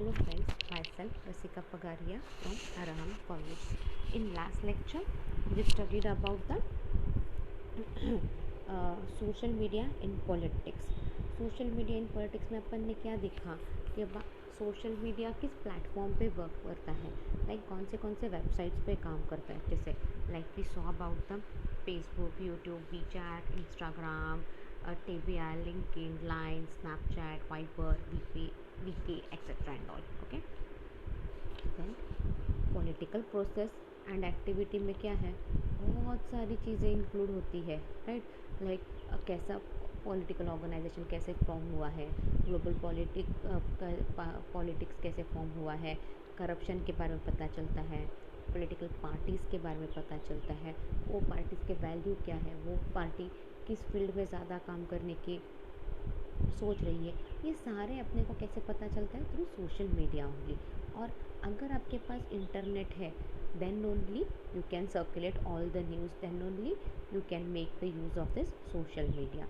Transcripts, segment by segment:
Hello friends, myself Rasika Pagaria from Araham College. In last lecture, we studied about the social media in politics. Social media in politics में अपन ने क्या देखा कि social media किस platform पे work करता है, लाइक कौन से वेबसाइट्स पे काम करता है. जैसे like we saw about the Facebook, YouTube, WeChat, Instagram, TBR, LinkedIn, Line, Snapchat, Viber, VK, etc. and all. Okay. Then political process and activity में क्या है, बहुत सारी चीज़ें इंक्लूड होती है, राइट. लाइक कैसा पॉलिटिकल ऑर्गेनाइजेशन कैसे फॉर्म हुआ है, ग्लोबल पॉलिटिक्स कैसे फॉर्म हुआ है, करप्शन के बारे में पता चलता है, पॉलिटिकल पार्टीज़ के बारे में पता चलता है, वो पार्टीज़ के वैल्यू क्या है, वो पार्टी किस फील्ड में ज़्यादा काम करने की सोच रही है. ये सारे अपने को कैसे पता चलता है, थ्रू सोशल मीडिया ओनली. और अगर आपके पास इंटरनेट है, then only you can circulate all the news, then only you can make the use of this social media.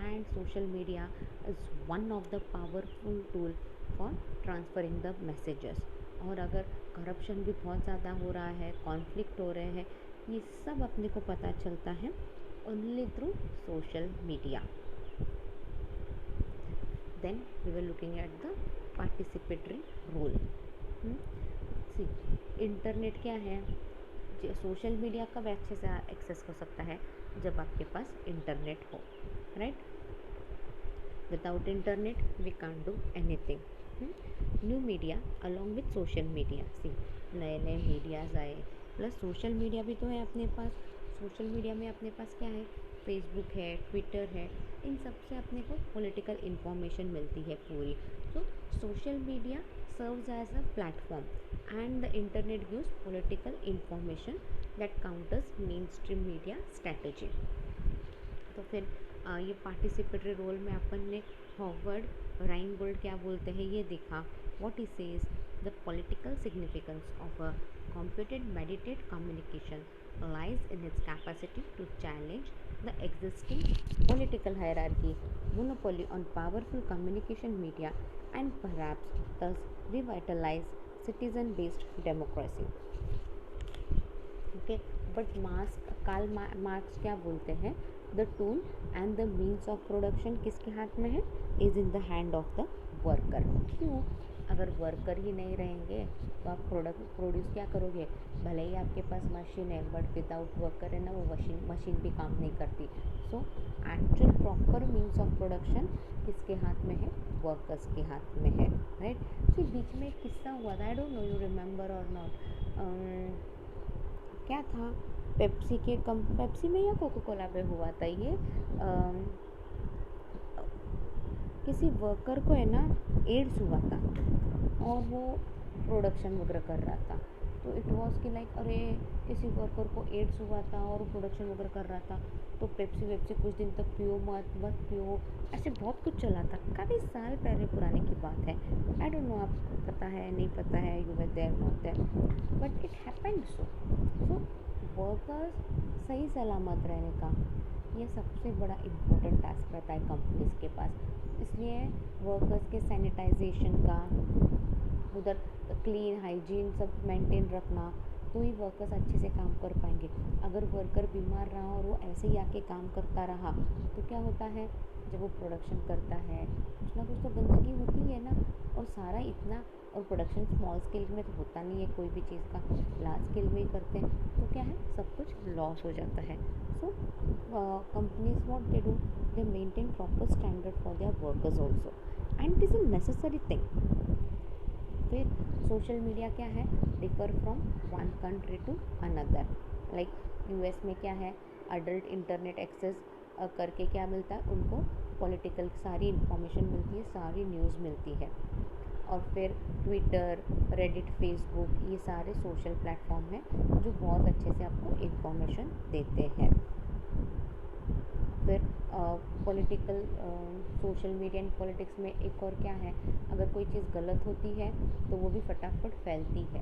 And social media is one of the powerful tool for transferring the messages. और अगर corruption भी बहुत ज़्यादा हो रहा है, conflict हो रहे हैं, ये सब अपने को पता चलता है only through social media. Then we were looking at the participatory role. See internet क्या है, सोशल मीडिया कब अच्छे से एक्सेस हो सकता है, जब आपके पास इंटरनेट हो, right. Without internet we can't do anything. New media along with social media. See नए मीडियाज़ आए, प्लस सोशल मीडिया भी तो है अपने पास. सोशल मीडिया में अपने पास क्या है, फेसबुक है, ट्विटर है, इन सब से अपने को पॉलिटिकल इन्फॉर्मेशन मिलती है पूरी. तो social media serves as a platform and the internet gives political information that counters mainstream media strategy. तो फिर ये पार्टिसिपेटरी रोल में अपन ने हॉवर्ड राइनगोल्ड क्या बोलते हैं ये देखा. What he says, the political significance of a computed mediated communication lies in its capacity to challenge the existing political hierarchy, monopoly on powerful communication media, and perhaps thus revitalize citizen-based democracy. Okay, but Karl Marx क्या बोलते हैं, the tool and the means of production किसके हाथ में है, is in the hand of the worker. क्यों, अगर worker ही नहीं रहेंगे तो आप प्रोड्यूस क्या करोगे. भले ही आपके पास मशीन है, बट विदाउट वर्कर है ना, वो मशीन भी काम नहीं करती. So actual proper means of production किसके हाथ में है, वर्कर्स के हाथ में है, राइट. सो बीच में एक किस्सा हुआ था, I don't know you remember और नॉट. क्या था, पेप्सी में या कोका कोला पे हुआ था ये. किसी वर्कर को है ना एड्स हुआ था और वो प्रोडक्शन वगैरह कर रहा था. तो इट वॉज कि लाइक अरे किसी वर्कर को एड्स हुआ था और प्रोडक्शन वगैरह कर रहा था, तो पेप्सी कुछ दिन तक पियो मत पियो, ऐसे बहुत कुछ चला था. काफ़ी साल पहले पुराने की बात है. आई डोंट नो आप पता है नहीं पता है, you were there not there, but it happened. So workers सही सलामत रहने का ये सबसे बड़ा इम्पोर्टेंट टास्क रहता है कंपनीज़ के पास. इसलिए वर्कर्स के सैनिटाइजेशन का, उधर क्लीन हाइजीन सब मेंटेन रखना, तो ही वर्कर्स अच्छे से काम कर पाएंगे. अगर वर्कर बीमार रहा और वो ऐसे ही आके काम करता रहा तो क्या होता है, जब वो प्रोडक्शन करता है कुछ ना कुछ तो गंदगी होती है ना. और सारा इतना, और प्रोडक्शन स्मॉल स्केल में तो होता नहीं है कोई भी चीज़ का, लार्ज स्केल में ही करते हैं, तो क्या है सब कुछ लॉस हो जाता है. सो companies what they do, they maintain proper standard for their workers also, and it is a necessary thing. फिर सोशल मीडिया क्या है, differ from one country to another. Like US में क्या है, अडल्ट इंटरनेट एक्सेस करके क्या मिलता है उनको, पॉलिटिकल सारी इंफॉर्मेशन मिलती है, सारी न्यूज़ मिलती है. और फिर ट्विटर, रेडिट, फेसबुक, ये सारे सोशल प्लेटफॉर्म हैं जो बहुत अच्छे से आपको इंफॉर्मेशन देते हैं. फिर political social media and politics में एक और क्या है, अगर कोई चीज़ गलत होती है तो वो भी फटाफट फैलती है,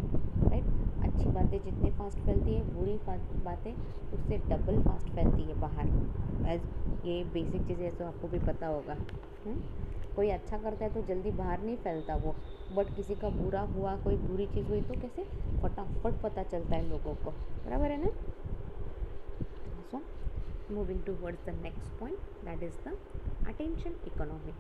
राइट. अच्छी बातें जितने फास्ट फैलती है, बुरी बातें उससे डबल फास्ट फैलती है बाहर. एज ये बेसिक चीज़ें तो आपको भी पता होगा. कोई अच्छा करता है तो जल्दी बाहर नहीं फैलता वो, बट किसी का बुरा हुआ, कोई बुरी चीज़ हुई तो कैसे फटाफट पता चलता है लोगों को, बराबर है ना। सो moving towards the next point, that is the attention economy.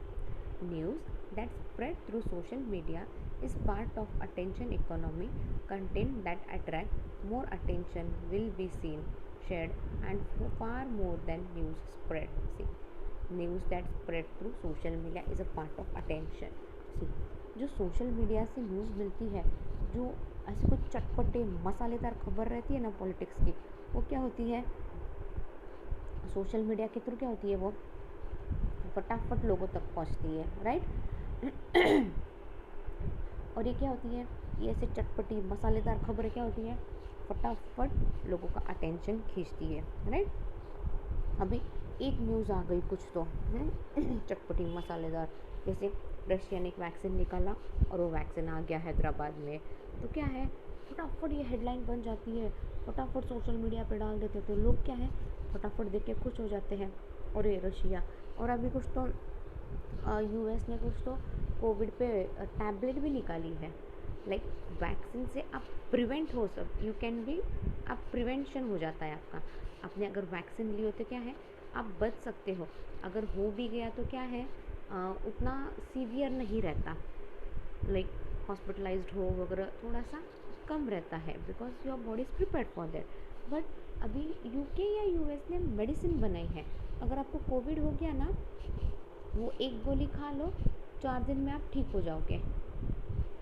News that spread through social media is part of attention economy. Content that attract more attention will be seen, shared, and far more than news spread. See, news that spread through social media is a part of attention. See, जो social media से news मिलती है, जो ऐसे कुछ चटपटे मसालेदार खबर रहती है ना पॉलिटिक्स की, वो क्या होती है, सोशल मीडिया के थ्रू क्या होती है, वो फटाफट लोगों तक पहुंचती है, राइट। और ये क्या होती है, ये ऐसे चटपटी मसालेदार खबरें क्या होती है, फटाफट लोगों का अटेंशन खींचती है, राइट। अभी एक न्यूज़ आ गई कुछ तो चटपटी मसालेदार, जैसे रशिया ने एक वैक्सीन निकाला और वो वैक्सीन आ गया हैदराबाद में, तो क्या है, फटाफट ये हेडलाइन बन जाती है, फटाफट सोशल मीडिया पे डाल देते, तो लोग क्या है, फटाफट देख के खुश हो जाते हैं, और ये रशिया। और अभी कुछ तो यूएस ने कुछ तो कोविड पे टैबलेट भी निकाली है, लाइक वैक्सीन से आप प्रिवेंट हो सब, यू कैन बी, आप प्रिवेंशन हो जाता है आपका, आपने अगर वैक्सीन ली हो तो क्या है, आप बच सकते हो, अगर हो भी गया तो क्या है, उतना सीवियर नहीं रहता, लाइक हॉस्पिटलाइज्ड हो वगैरह थोड़ा सा कम रहता है, because your body is prepared for that. But अभी यूके या यूएस ने मेडिसिन बनाई है, अगर आपको कोविड हो गया ना, वो एक गोली खा लो, 4 दिन में आप ठीक हो जाओगे,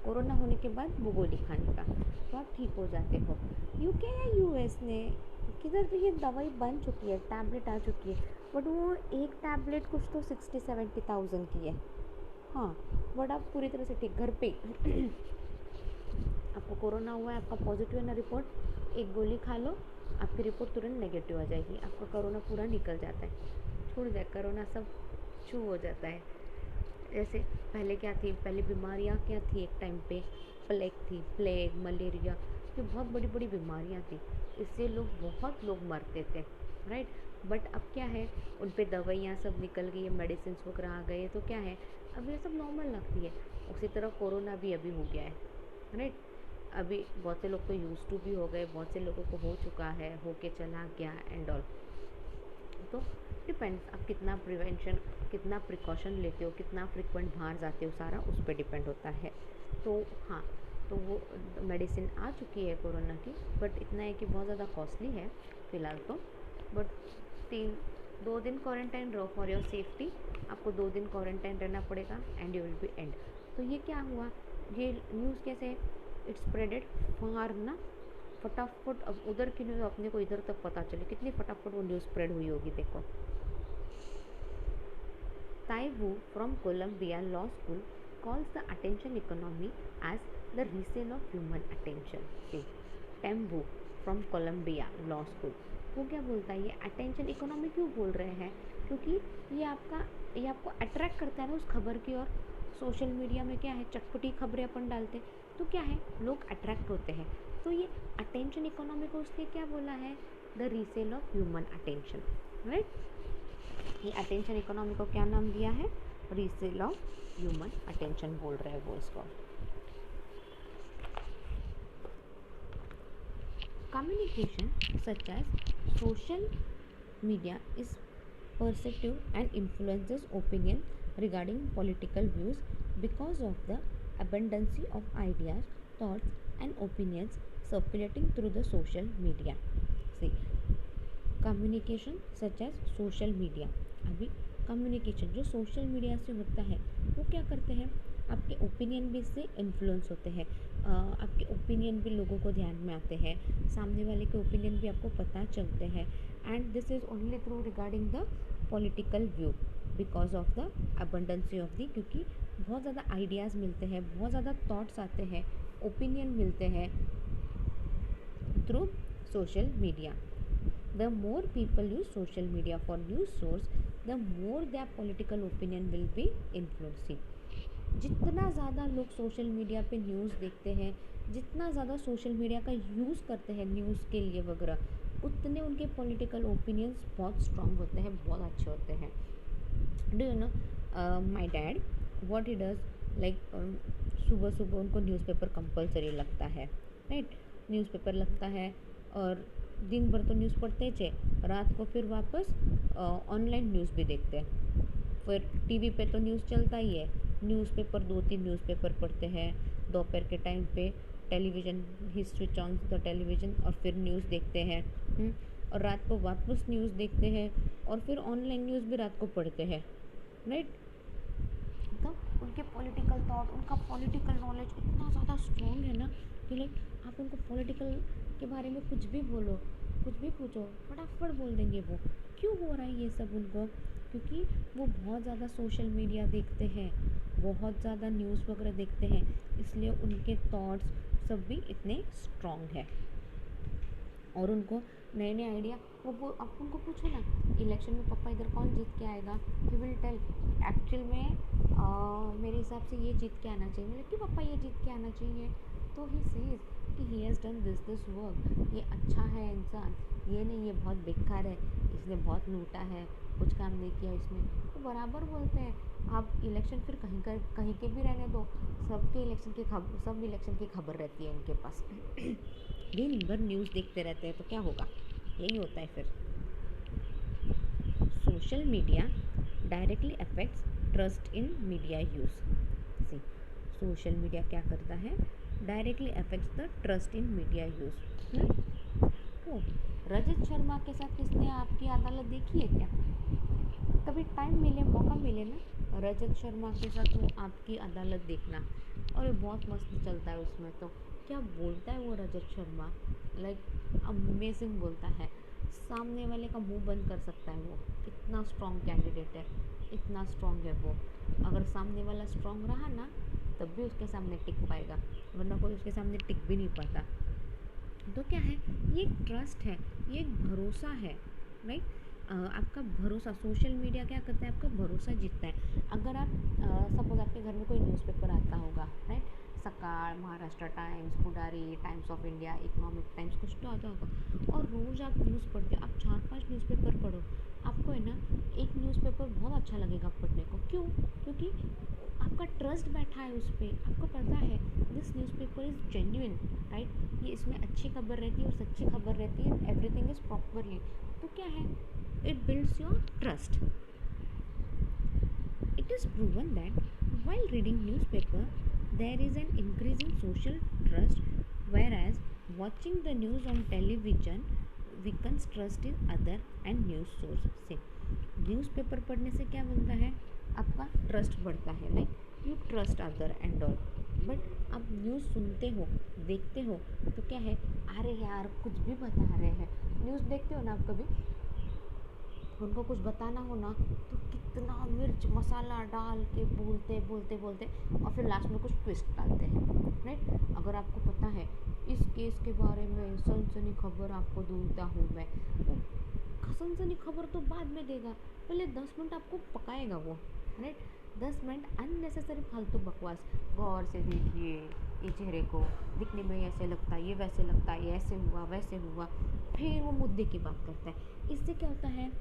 कोरोना होने के बाद वो गोली खाने का, तो आप ठीक हो जाते हो। यूके या यूएस ने किधर तो ये दवाई बन चुकी है, टैबलेट आ चुकी है, बट वो एक टैबलेट कुछ तो 60-70,000 की है, हाँ, बट आप पूरी तरह से ठीक घर पे आपको कोरोना हुआ है, आपका पॉजिटिव है ना रिपोर्ट, एक गोली खा लो, आपकी रिपोर्ट तुरंत नेगेटिव आ जाएगी, आपका कोरोना पूरा निकल जाता है, छूट जाए कोरोना, सब छू हो जाता है। जैसे पहले क्या थी, पहले बीमारियाँ क्या थी, एक टाइम पे प्लेग थी, प्लेग, मलेरिया, ये बहुत बड़ी बड़ी बीमारियाँ थी, इससे बहुत लोग मरते थे, राइट। बट अब क्या है, उन पे दवाइयाँ सब निकल गई है, मेडिसिन वगैरह आ गए, तो क्या है, अब ये सब नॉर्मल लगती है। उसी तरह कोरोना भी अभी हो गया है, राइट। अभी बहुत से लोग तो यूज टू भी हो गए, बहुत से लोगों को हो चुका है, होके चला गया एंड ऑल, तो डिपेंड्स आप कितना प्रिवेंशन, कितना प्रिकॉशन लेते हो, कितना फ्रिक्वेंट बाहर जाते हो, सारा उस पर डिपेंड होता है। तो हाँ, तो वो मेडिसिन आ चुकी है कोरोना की, बट इतना है कि बहुत ज़्यादा कॉस्टली है फ़िलहाल तो, बट 2 दिन क्वारंटाइन रहो फॉर योर सेफ्टी, आपको 2 दिन क्वारंटाइन रहना पड़ेगा and you will be and. तो ये क्या हुआ, ये न्यूज़ कैसे इट्स स्प्रेडेड फार ना, फटाफट, अब उधर की न्यूज़ अपने को इधर तक पता चले, कितनी फटाफट वो न्यूज़ स्प्रेड हुई होगी, देखो। Tai Wu from Columbia Law School calls the attention economy as the resale of human attention. See, Tim Wu from Columbia Law School, वो क्या बोलता है, ये अटेंशन इकोनॉमी क्यों बोल रहे हैं, क्योंकि ये आपको अट्रैक्ट करता है ना उस खबर की ओर। सोशल मीडिया में क्या है, चटपटी खबरें अपन डालते, तो क्या है, लोग अट्रैक्ट होते हैं, तो ये अटेंशन इकोनॉमी को उसने क्या बोला है, the resale of human attention, right. ये अटेंशन इकोनॉमी को क्या नाम दिया है, रीसेल ऑफ ह्यूमन अटेंशन बोल रहे हैं वो इसको। Communication such as social media is perceptive and influences opinion regarding political views because of the abundance of ideas, thoughts and opinions circulating through the social media. See, communication such as social media, अभी communication जो social media से होता है वो क्या करते हैं, आपके ओपिनियन भी इससे इन्फ्लुएंस होते हैं, आपके ओपिनियन भी लोगों को ध्यान में आते हैं, सामने वाले के ओपिनियन भी आपको पता चलते हैं, and this is only through regarding the political view because of the abundancy of the, क्योंकि बहुत ज़्यादा आइडियाज़ मिलते हैं, बहुत ज़्यादा थॉट्स आते हैं, ओपिनियन मिलते हैं through social media. The more people use social media for news source, the more their political opinion will be influencing. जितना ज़्यादा लोग सोशल मीडिया पे न्यूज़ देखते हैं, जितना ज़्यादा सोशल मीडिया का यूज़ करते हैं न्यूज़ के लिए वगैरह, उतने उनके पॉलिटिकल ओपिनियंस बहुत स्ट्रांग होते हैं, बहुत अच्छे होते हैं। Do you know my dad what he does, like सुबह सुबह उनको न्यूज़पेपर कंपलसरी लगता है, राइट। न्यूज़पेपर लगता है और दिन भर तो न्यूज़ पढ़ते ही चे, रात को फिर वापस ऑनलाइन न्यूज़ भी देखते हैं। फिर टीवी पे तो न्यूज़ चलता ही है, न्यूज़पेपर 2-3 न्यूज़पेपर पढ़ते हैं। दोपहर के टाइम पे television he switch on the television और फिर न्यूज़ देखते हैं। और रात को वापस न्यूज़ देखते हैं और फिर ऑनलाइन न्यूज़ भी रात को पढ़ते हैं, राइट। तो उनके पॉलिटिकल थॉट, उनका पॉलिटिकल नॉलेज इतना ज़्यादा स्ट्रॉन्ग है ना कि लाइक आप उनको पॉलिटिकल के बारे में कुछ भी बोलो, कुछ भी पूछो, फटाफट बोल देंगे वो। क्यों हो रहा है ये सब उनको? क्योंकि वो बहुत ज़्यादा सोशल मीडिया देखते हैं, बहुत ज़्यादा न्यूज़ वगैरह देखते हैं, इसलिए उनके थॉट्स सब भी इतने स्ट्रॉन्ग है। और उनको नए नए आइडिया, वो आप उनको पूछो ना इलेक्शन में पापा इधर कौन जीत के आएगा, ही विल टेल एक्चुअल में मेरे हिसाब से ये जीत के आना चाहिए। मतलब कि पापा ये जीत के आना चाहिए, तो ही सेज कि he has done this work, ये अच्छा है इंसान, ये नहीं ये बहुत बेकार है, इसने बहुत लूटा है, कुछ काम नहीं किया इसमें, तो बराबर बोलते हैं। आप इलेक्शन फिर कहीं के भी रहने दो, सबके इलेक्शन की खबर, सब इलेक्शन की खबर रहती है उनके पास। दिन भर न्यूज़ देखते रहते हैं तो क्या होगा, यही होता है फिर। Social media directly affects trust in media use. See, social media क्या करता है, directly affects the trust in media use. तो रजत शर्मा के साथ किसने आपकी अदालत देखी है क्या? कभी टाइम मिले, मौका मिले ना रजत शर्मा के साथ वो आपकी अदालत देखना, और बहुत मस्त चलता है उसमें। तो क्या बोलता है वो रजत शर्मा, लाइक अमेजिंग बोलता है, सामने वाले का मुंह बंद कर सकता है वो, इतना स्ट्रॉन्ग कैंडिडेट है, इतना स्ट्रॉन्ग है वो। अगर सामने वाला स्ट्रॉन्ग रहा ना तब भी उसके सामने टिक पाएगा, वरना कोई उसके सामने टिक भी नहीं पाता। तो क्या है, ये एक ट्रस्ट है, ये एक भरोसा है, राइट। आपका भरोसा, सोशल मीडिया क्या करता है, आपका भरोसा जीतता है। अगर आप सपोज आपके घर में कोई न्यूज़पेपर आता होगा, राइट, सकाळ, Maharashtra times, Pudhari, times of India, economic times, कुछ तो आता होगा, और रोज़ आप न्यूज़ पढ़ते हो, आप 4-5 न्यूज़पेपर पढ़ो, आपको है ना एक न्यूज़पेपर बहुत अच्छा लगेगा पढ़ने को। क्यों? क्योंकि आपका ट्रस्ट बैठा है उस पर, आपको पता है this newspaper is genuine, right, ये इसमें अच्छी खबर रहती है और सच्ची खबर रहती है, एवरीथिंग इज़ प्रॉपरली। तो क्या है, it builds your trust. It is proven that while reading newspaper, there is an increase in social trust, whereas watching the news on television weakens trust in other and news source से। Newspaper पढ़ने से क्या बनता है, आपका trust बढ़ता है, like you trust other and all. But आप न्यूज़ सुनते हो, देखते हो, तो क्या है, अरे यार कुछ भी बता रहे हैं। न्यूज़ देखते हो ना आप कभी, उनको कुछ बताना हो ना तो कितना मिर्च मसाला डाल के बोलते बोलते बोलते और फिर लास्ट में कुछ ट्विस्ट डालते हैं, राइट। अगर आपको पता है इस केस के बारे में सनसनी खबर आपको दूंगा हूँ मैं, सनसनी खबर तो बाद में देगा, पहले 10 मिनट आपको पकाएगा वो, राइट। 10 मिनट अननेसेसरी फालतू बकवास, गौर से देखिए ये चेहरे को, दिखने में ऐसे लगता है, ये वैसे लगता है, ये ऐसे हुआ वैसे हुआ, फिर वो मुद्दे की बात करता है। इससे क्या होता है,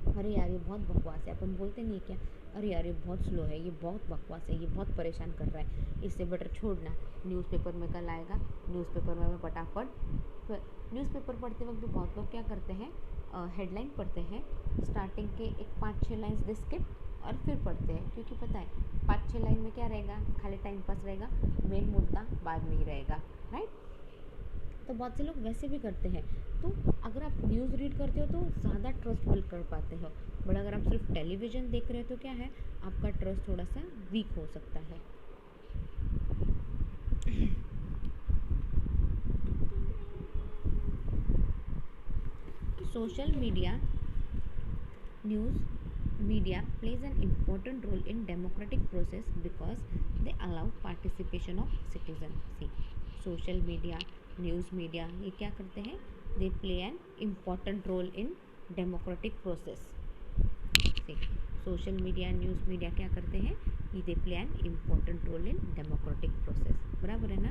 अरे यार ये बहुत बकवास है, अपन बोलते नहीं क्या, अरे यार ये बहुत स्लो है, ये बहुत बकवास है, ये बहुत परेशान कर रहा है, इससे बेटर छोड़ना, न्यूज़पेपर में कल आएगा, न्यूज़पेपर में मैं फटाफट। न्यूज़पेपर पढ़ते वक्त भी बहुत लोग क्या करते हैं, हेडलाइन पढ़ते हैं, स्टार्टिंग के एक 5-6 लाइन्स दे स्किप और फिर पढ़ते हैं, क्योंकि पता है 5-6 लाइन में क्या रहेगा, खाली टाइम पास रहेगा, मेन मुद्दा बाद में ही रहेगा, राइट। तो बहुत से लोग वैसे भी करते हैं। तो अगर आप न्यूज़ रीड करते हो तो ज़्यादा ट्रस्ट बिल्ड कर पाते हो, बट अगर आप सिर्फ टेलीविज़न देख रहे हो तो क्या है, आपका ट्रस्ट थोड़ा सा वीक हो सकता है। Social media news media plays an important role in democratic process because they allow participation of citizen। see, social media, news media ये क्या करते हैं, they play an important role in democratic process। see, social media, news media क्या करते हैं, they play an important role in democratic process, बराबर है ना,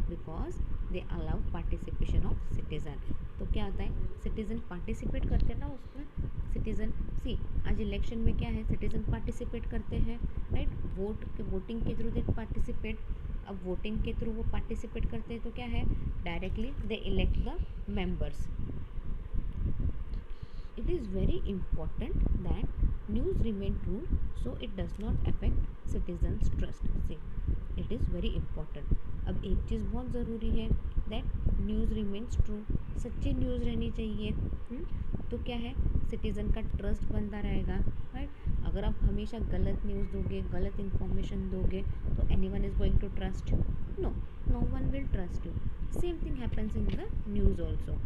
because they allow participation of citizen. तो क्या होता है, सिटीजन पार्टिसिपेट करते हैं ना उसमें, सिटीजन सी आज इलेक्शन में क्या है, सिटीजन पार्टिसिपेट करते हैं, राइट, वोटिंग के थ्रू दे पार्टिसिपेट। अब वोटिंग के थ्रू वो पार्टिसिपेट करते हैं तो क्या है, directly they elect the members. It is very important that news remain true so it does not affect citizens trust. See, it is very important. अब एक चीज़ बहुत ज़रूरी है, that news remains true, सच्ची न्यूज़ रहनी चाहिए। तो क्या है, सिटीज़न का ट्रस्ट बनता रहेगा, राइट। अगर आप हमेशा गलत न्यूज़ दोगे, गलत इन्फॉर्मेशन दोगे तो anyone is going to trust you, no one will trust you. Same thing happens in the news also.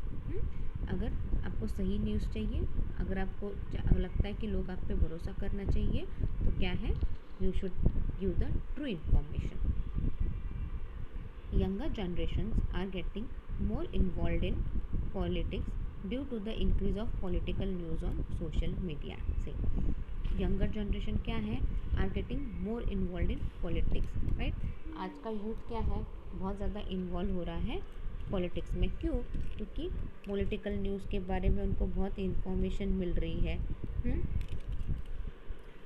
अगर आपको सही न्यूज़ चाहिए, अगर आपको लगता है कि लोग आप पे भरोसा करना चाहिए, तो क्या है, you should give the true information. Younger generations are getting more involved in politics due to the increase of political news on social media. See, younger generation क्या है, are getting more involved in politics, right? आज का youth क्या है, बहुत ज़्यादा involve हो रहा है पॉलिटिक्स में। क्यों? क्योंकि पॉलिटिकल न्यूज़ के बारे में उनको बहुत इन्फॉर्मेशन मिल रही है।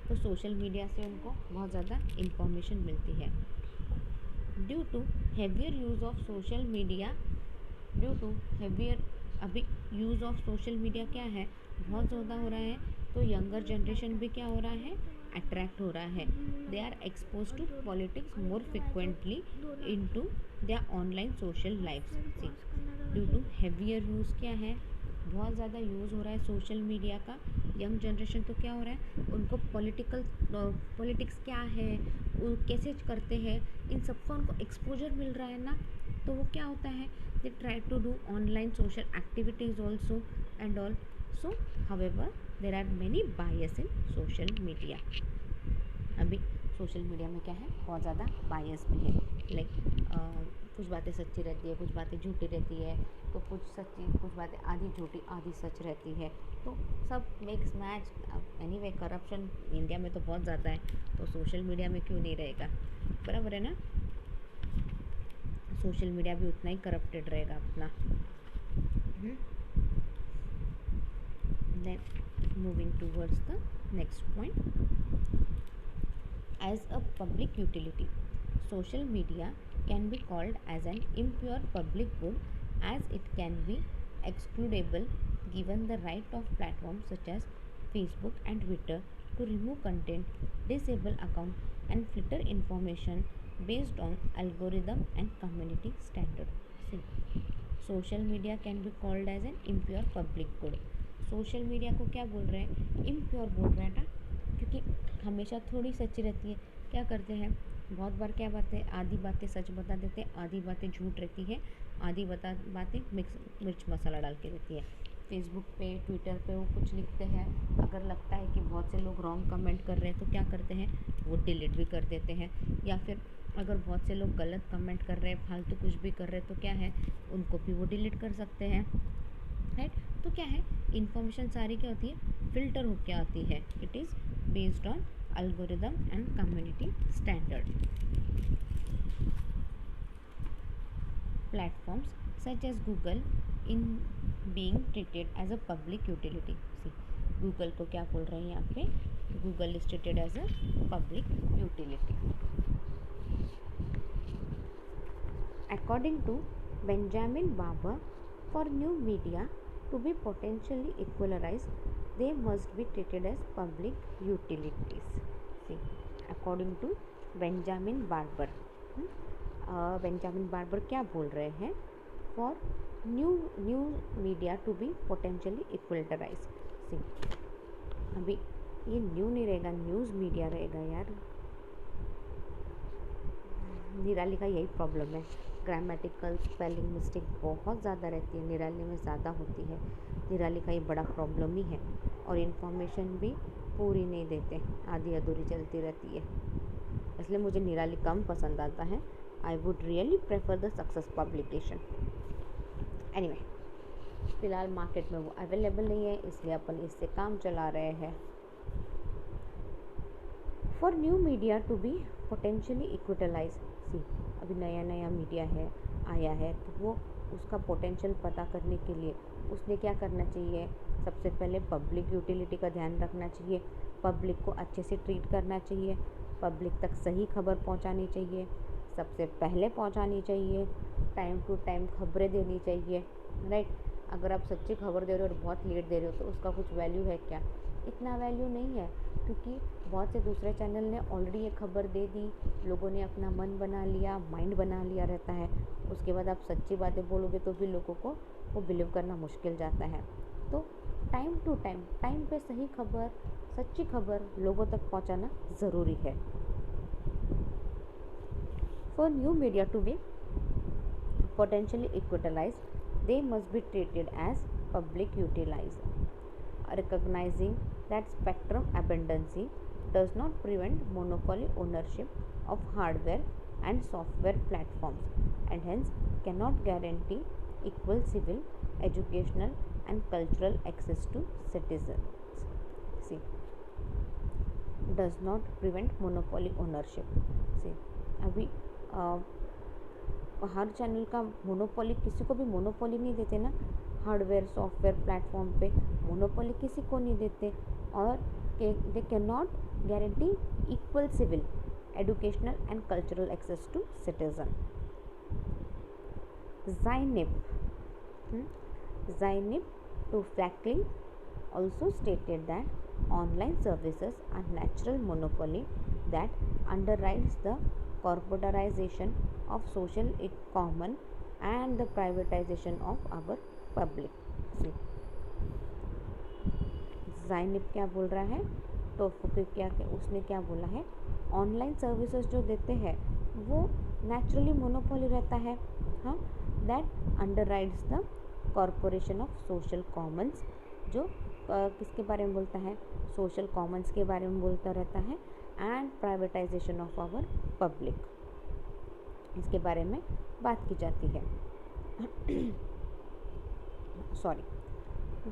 तो सोशल मीडिया से उनको बहुत ज़्यादा इन्फॉर्मेशन मिलती है। Due to heavier use of social media, अभी यूज़ ऑफ सोशल मीडिया क्या है, बहुत ज़्यादा हो रहा है, तो यंगर जनरेशन भी क्या हो रहा है, अट्रैक्ट हो रहा है। They are expose to politics more frequently into their online social life. Due to heavier use क्या है, बहुत ज़्यादा यूज़ हो रहा है सोशल मीडिया का। यंग जनरेशन तो क्या हो रहा है, उनको पॉलिटिक्स क्या है, वो कैसे करते हैं, इन सबका उनको एक्सपोजर मिल रहा है ना, तो वो क्या होता है, they try to do online social activities also and all. So however there are many bias in social media. अभी सोशल मीडिया में क्या है, बहुत ज़्यादा बायस भी है, लाइक कुछ बातें सच्ची रहती है, कुछ बातें झूठी रहती है, तो कुछ सच्ची, कुछ बातें आधी झूठी आधी सच रहती है, तो सब mix match. Anyway corruption India में तो बहुत ज़्यादा है, तो सोशल मीडिया में क्यों नहीं रहेगा, बराबर है ना। सोशल मीडिया भी उतना ही करप्टेड रहेगा अपना। Then moving towards the next point, as a public utility social media can be called as an impure public good as it can be excludable given the right of platforms such as Facebook and Twitter to remove content, disable account and filter information based on algorithm and community standard. See, social media can be called as an impure public good. Social media को क्या बोल रहे हैं, impure बोल रहे हैं ना, क्योंकि हमेशा थोड़ी सच्ची रहती है। क्या करते हैं, बहुत बार क्या बातें, आधी बातें सच बता देते हैं, आधी बातें झूठ रहती है, आधी बातें मिर्च मसाला डाल के रहती है। फेसबुक पे, ट्विटर पे वो कुछ लिखते हैं, अगर लगता है कि बहुत से लोग रॉन्ग कमेंट कर रहे हैं तो क्या करते हैं, वो डिलीट भी कर देते हैं। या फिर अगर बहुत से लोग गलत कमेंट कर रहे हैं, फालतू कुछ भी कर रहे हैं, तो क्या है, उनको भी वो डिलीट कर सकते हैं, राइट। तो क्या है, इन्फॉर्मेशन सारी क्या होती है, फिल्टर होके आती है। It is based on algorithm and community standard. Platforms such as Google in being treated as a public utility. See, Google को क्या बोल रहे हैं यहाँ पे, Google is treated as a public utility. According to Benjamin Barber, for new media to be potentially equalized, they must be treated as public utilities. See, according to Benjamin Barber, Benjamin Barber क्या बोल रहे हैं, for new media to be potentially equalized. See, अभी ये new नहीं रहेगा, news media रहेगा यार। निराली का यही प्रॉब्लम है, ग्रामेटिकल स्पेलिंग मिस्टेक बहुत ज़्यादा रहती है, निराली में ज़्यादा होती है। निराली का ये बड़ा प्रॉब्लम ही है, और इन्फॉर्मेशन भी पूरी नहीं देते, आधी अधूरी चलती रहती है, इसलिए मुझे निराली कम पसंद आता है। I would really prefer the success publication. Anyway, फ़िलहाल मार्केट में वो अवेलेबल नहीं है, इसलिए अपन इससे काम चला रहे हैं। For new media to be potentially equalize, see अभी नया नया मीडिया है आया है, तो वो उसका पोटेंशियल पता करने के लिए उसने क्या करना चाहिए, सबसे पहले पब्लिक यूटिलिटी का ध्यान रखना चाहिए, पब्लिक को अच्छे से ट्रीट करना चाहिए, पब्लिक तक सही खबर पहुंचानी चाहिए, सबसे पहले पहुंचानी चाहिए, टाइम टू टाइम खबरें देनी चाहिए, राइट। अगर आप सच्ची खबर दे रहे हो और बहुत लेट दे रहे हो तो उसका कुछ वैल्यू है क्या? इतना वैल्यू नहीं है, क्योंकि बहुत से दूसरे चैनल ने ऑलरेडी ये खबर दे दी, लोगों ने अपना मन बना लिया, माइंड बना लिया रहता है, उसके बाद आप सच्ची बातें बोलोगे तो भी लोगों को वो बिलीव करना मुश्किल जाता है। तो टाइम टू टाइम पे सही खबर, सच्ची खबर लोगों तक पहुंचाना ज़रूरी है। For new media to be potentially equitalized, they must be treated as public utilized. Recognizing that spectrum abundancy does not prevent monopoly ownership of hardware and software platforms, and hence cannot guarantee equal civil, educational, and cultural access to citizens. See, does not prevent monopoly ownership. See, अभी हर channel का monopoly, किसी को भी monopoly नहीं देते ना, hardware software platform पे monopoly किसी को नहीं देते, और they can not guarantee equal civil, educational and cultural access to citizen. Zainib to Franklin also stated that online services are natural monopoly that underrides the corporatization of social common and the privatization of our public. See, Zainib क्या बोल रहा है, तो उसने क्या बोला है, online services जो देते हैं वो नेचुरली मोनोपोली रहता है, हाँ, that underrides the corporation of social commons, जो किसके बारे में बोलता है, सोशल कॉमन्स के बारे में बोलता रहता है, and privatisation of our public, इसके बारे में बात की जाती है। Sorry,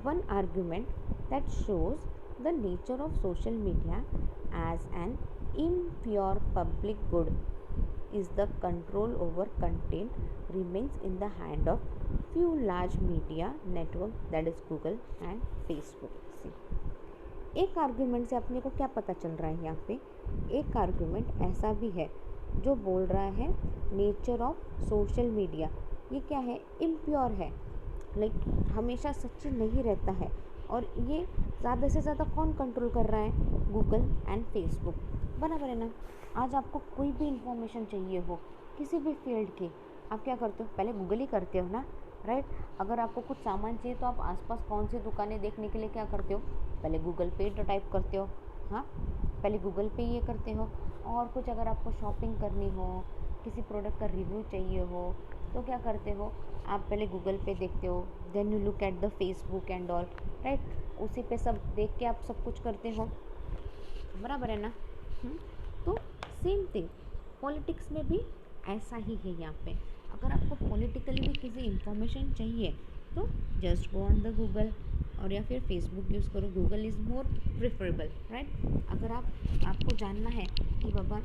one argument that shows the nature of social media as an impure public good is the control over content remains in the hand of few large media network, that is Google and Facebook. See, एक argument से अपने को क्या पता चल रहा है, यहाँ पे एक आर्ग्यूमेंट ऐसा भी है जो बोल रहा है नेचर ऑफ सोशल मीडिया, ये क्या है, इम्प्योर है, लाइक हमेशा सच्ची नहीं रहता है, और ये ज़्यादा से ज़्यादा कौन कंट्रोल कर रहा है, गूगल एंड फेसबुक, बराबर है ना। आज आपको कोई भी इंफॉर्मेशन चाहिए हो किसी भी फील्ड की, आप क्या करते हो, पहले गूगल ही करते हो ना, राइट। अगर आपको कुछ सामान चाहिए तो आप आसपास कौन सी दुकानें देखने के लिए क्या करते हो, पहले गूगल पे टाइप करते हो, हाँ, पहले गूगल पे ये करते हो। और कुछ अगर आपको शॉपिंग करनी हो, किसी प्रोडक्ट का रिव्यू चाहिए हो, तो क्या करते हो, आप पहले गूगल पे देखते हो, then you look at the Facebook and all, right, उसी पे सब देख के आप सब कुछ करते हो, बराबर है ना। तो सेम थिंग पॉलिटिक्स में भी ऐसा ही है। यहाँ पे अगर आपको पॉलिटिकली भी किसी इंफॉर्मेशन चाहिए तो just go on the Google, और या फिर फेसबुक यूज़ करो, Google is more preferable, right. अगर आपको जानना है कि बाबा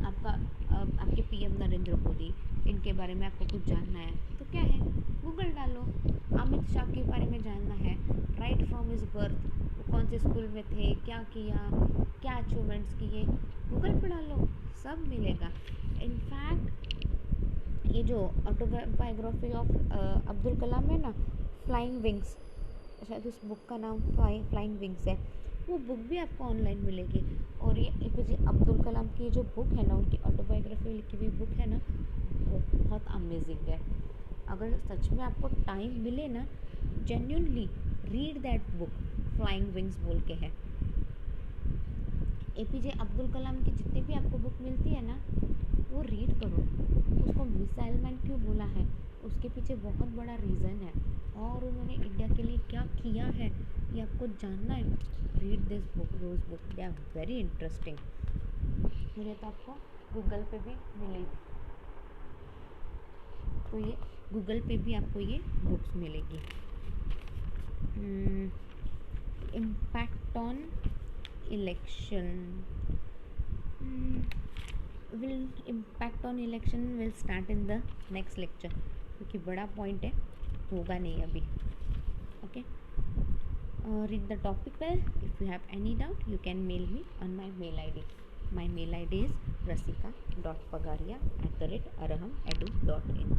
आपके पीएम नरेंद्र मोदी, इनके बारे में आपको कुछ जानना है तो क्या है, गूगल डालो। अमित शाह के बारे में जानना है, राइट फ्रॉम हिज बर्थ, वो कौन से स्कूल में थे, क्या किया, क्या अचीवमेंट्स किए, गूगल पे डालो, सब मिलेगा। इनफैक्ट ये जो ऑटोबायोग्राफी ऑफ अब्दुल कलाम है ना, फ्लाइंग विंग्स, शायद उस बुक का नाम फ्लाइंग विंग्स है, वो बुक भी आपको ऑनलाइन मिलेगी। और ये एपीजे अब्दुल कलाम की जो बुक है ना, उनकी ऑटोबायोग्राफी लिखी हुई बुक है ना, वो बहुत अमेजिंग है। अगर सच में आपको टाइम मिले ना, genuinely read that book, flying wings बोल के है। एपीजे अब्दुल कलाम की जितनी भी आपको बुक मिलती है ना, वो रीड करो। उसको मिसाइल मैन क्यों बोला है, उसके पीछे बहुत बड़ा रीज़न है, और उन्होंने इंडिया के लिए क्या किया है ये आपको जानना है। Read this book, those book, they are very interesting. मुझे तो आपको गूगल पे भी मिलेगी, तो ये गूगल पे भी आपको ये बुक्स मिलेगी। Impact on election, will impact on election will start in the next lecture, क्योंकि बड़ा पॉइंट है, होगा नहीं अभी. Okay, read the topic well. If you have any doubt, you can mail me on my mail ID. My mail ID is rasika.pagaria@arahamedu.in.